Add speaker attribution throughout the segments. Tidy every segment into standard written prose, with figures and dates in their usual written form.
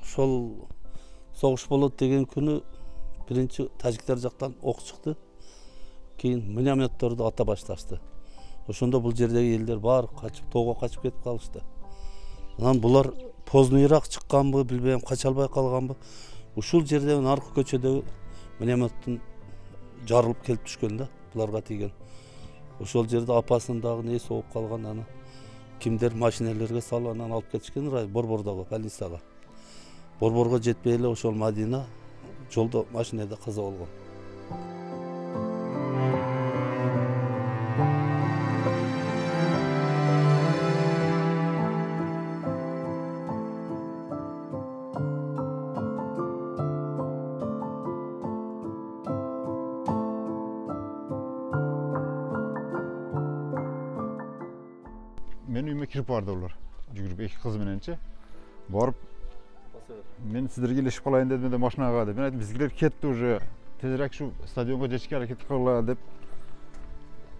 Speaker 1: Ошол согуш болот деген күнү биринчи тажиктер жактан ок чыкты. Кийин минометторду ата башташты. Ошондо бул жердеги элдер баары качып, тоого качып кетип калышты. Анан булар поздныйраак чыкканбы, билбейм, кача албай калганбы. Ушул жердеги аркы көчөдөгү минометтин жарылып келип түшкөн да, буларга тийген. Ошол жерде апасынын дагы нээси болуп калган, аны кимдер машинелерге салып анан алып кетишкен Борбордогу больницага. Борборго жетпей эле ошол Мадина жолдо машинада каза болгон.
Speaker 2: Men uyuma kirip bardı ollar. Жүгүрүп эки кыз мененчи. Барып мен сиздерге илешип калайын дедим да машинага деп. Мен айттым, бизгилер кетти уже. Тезирээк ушу стадионго жетишке аракет кылгыла деп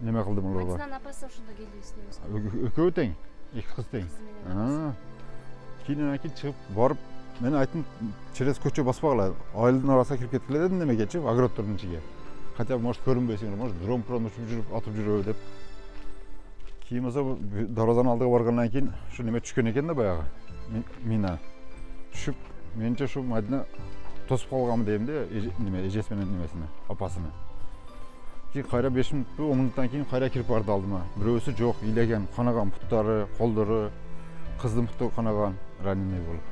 Speaker 2: неме кылдым олорго.
Speaker 3: Мадинанын апасы ошондо келдибизби?
Speaker 2: Экөө тең, эки кыз тең. Кийин чыгып барып, мен айттым, через көчө баспагыла, айылдын арасына кирип кеткиле дедим немегечи, огороддордун ичиге. Хотя бы может көрүнбөйсүңөр, может дрон учуп жүрүп, атып жүрөбү деп. Кийин болсо дарбазанын алдыга баргандан кийин ушу неме түшкөн экен да баягы. Мина түшүп, менче ушу Мадина тосуп калганмы дейм да, неме эжеси менен немесине, апасыны. Кийин кайра 5 мүнөт, 10 мүнөттөн кийин кайра кирип барды алдыма. Бирөөсү жок, илеген, канаган буттары, колдору, кыздын буту канаган, раненый болуп.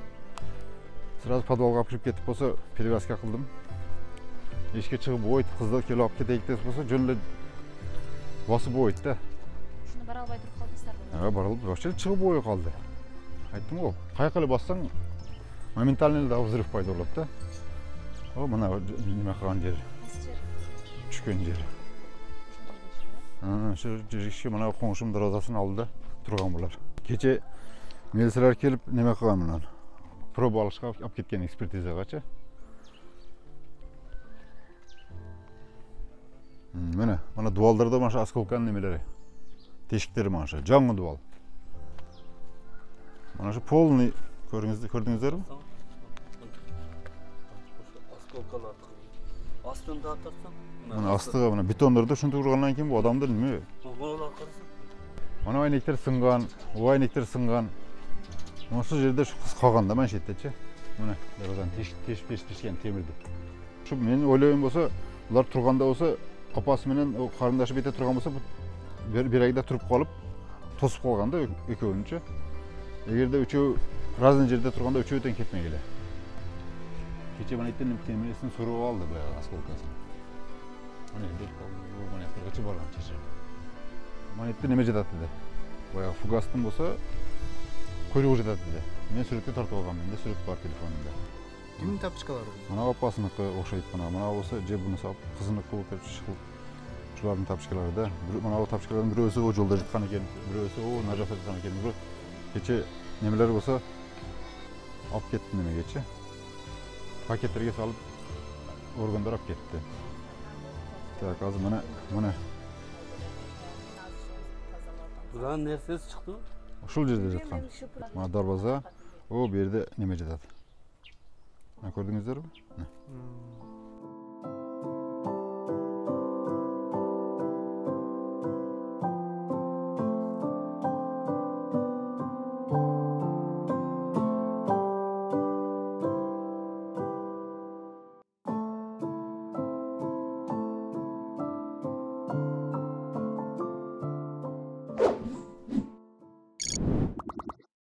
Speaker 2: Сразу подвалга алып кирип кетип болсо, перевязка кылдым. Эшикке чыгып ойт, кызды келип алып кетейик деп болсо, жөн эле басып ойт да.
Speaker 3: Ушуну бара албай туруп калдыңыздарбы?
Speaker 2: Бара албай, вообще чыгып ой калды. Айттым го, каяка эле бассаң, моментально да взрыв пайда болот да. О, мына неме кылган жер. Түшкөн жер. Ошо жерге мына коңшум дарбазасынын алдында турган булар. Кече милициялар келип неме кылган мынан. Проба алышка алып кеткен экспертизагачы. Мына дуалдарда маша осколканын немелери. Тешиктери маша, жаңы дуал. Mana şu polni gördünüzlermi?
Speaker 1: Осколкалар. Астында атарсаң.
Speaker 2: Mana astıga mana betonlarda şunu urgandan keyin bu adamdır nime?
Speaker 1: Оголар карасаң.
Speaker 2: Mana aynekler sıngan, o aynekler sıngan. Осы жерде şu kız kalgan da manşetteçi. Mana darbazadan teşken temirdi. Şu men ойлойм болсо, ular turganda olsa apası менен o карындашы бете turgan болсо bir ayda turup kalıp tosуп kalgan da ekөөнчө. Эгерде үчөө разный жерде турганда үчөө тең кетмей эле. Кече мен айттым, темиресин сурап алды баягы осколкасын. Мына деп мына кыргычы барган чече. Мен айттым, неме жатат деди. Баягы фугастын болсо койругу жатат деди. Мен сүрөткө тартып алгам, менде сүрөт бар телефонумда.
Speaker 4: Кимдин тапчкалары?
Speaker 2: Мына апасыныкы окшойт мына болсо же буну сап кызыныкы болуп чыгып. Шулардын тапчкалары да. Мына тапчкалардын бирөөсү о жолдо жаткан экен, бирөөсү о нажа жаткан экен. Keçe nemeler olsa alıp gitti neme geçe. Paketlerge salıp organlar alıp gitti. Tak az mana.
Speaker 1: Buranın nersesi çıktı?
Speaker 2: Uşul жерде жаткан. Mana darbaza o bir yerde neme жатат. Gördünüzler mi?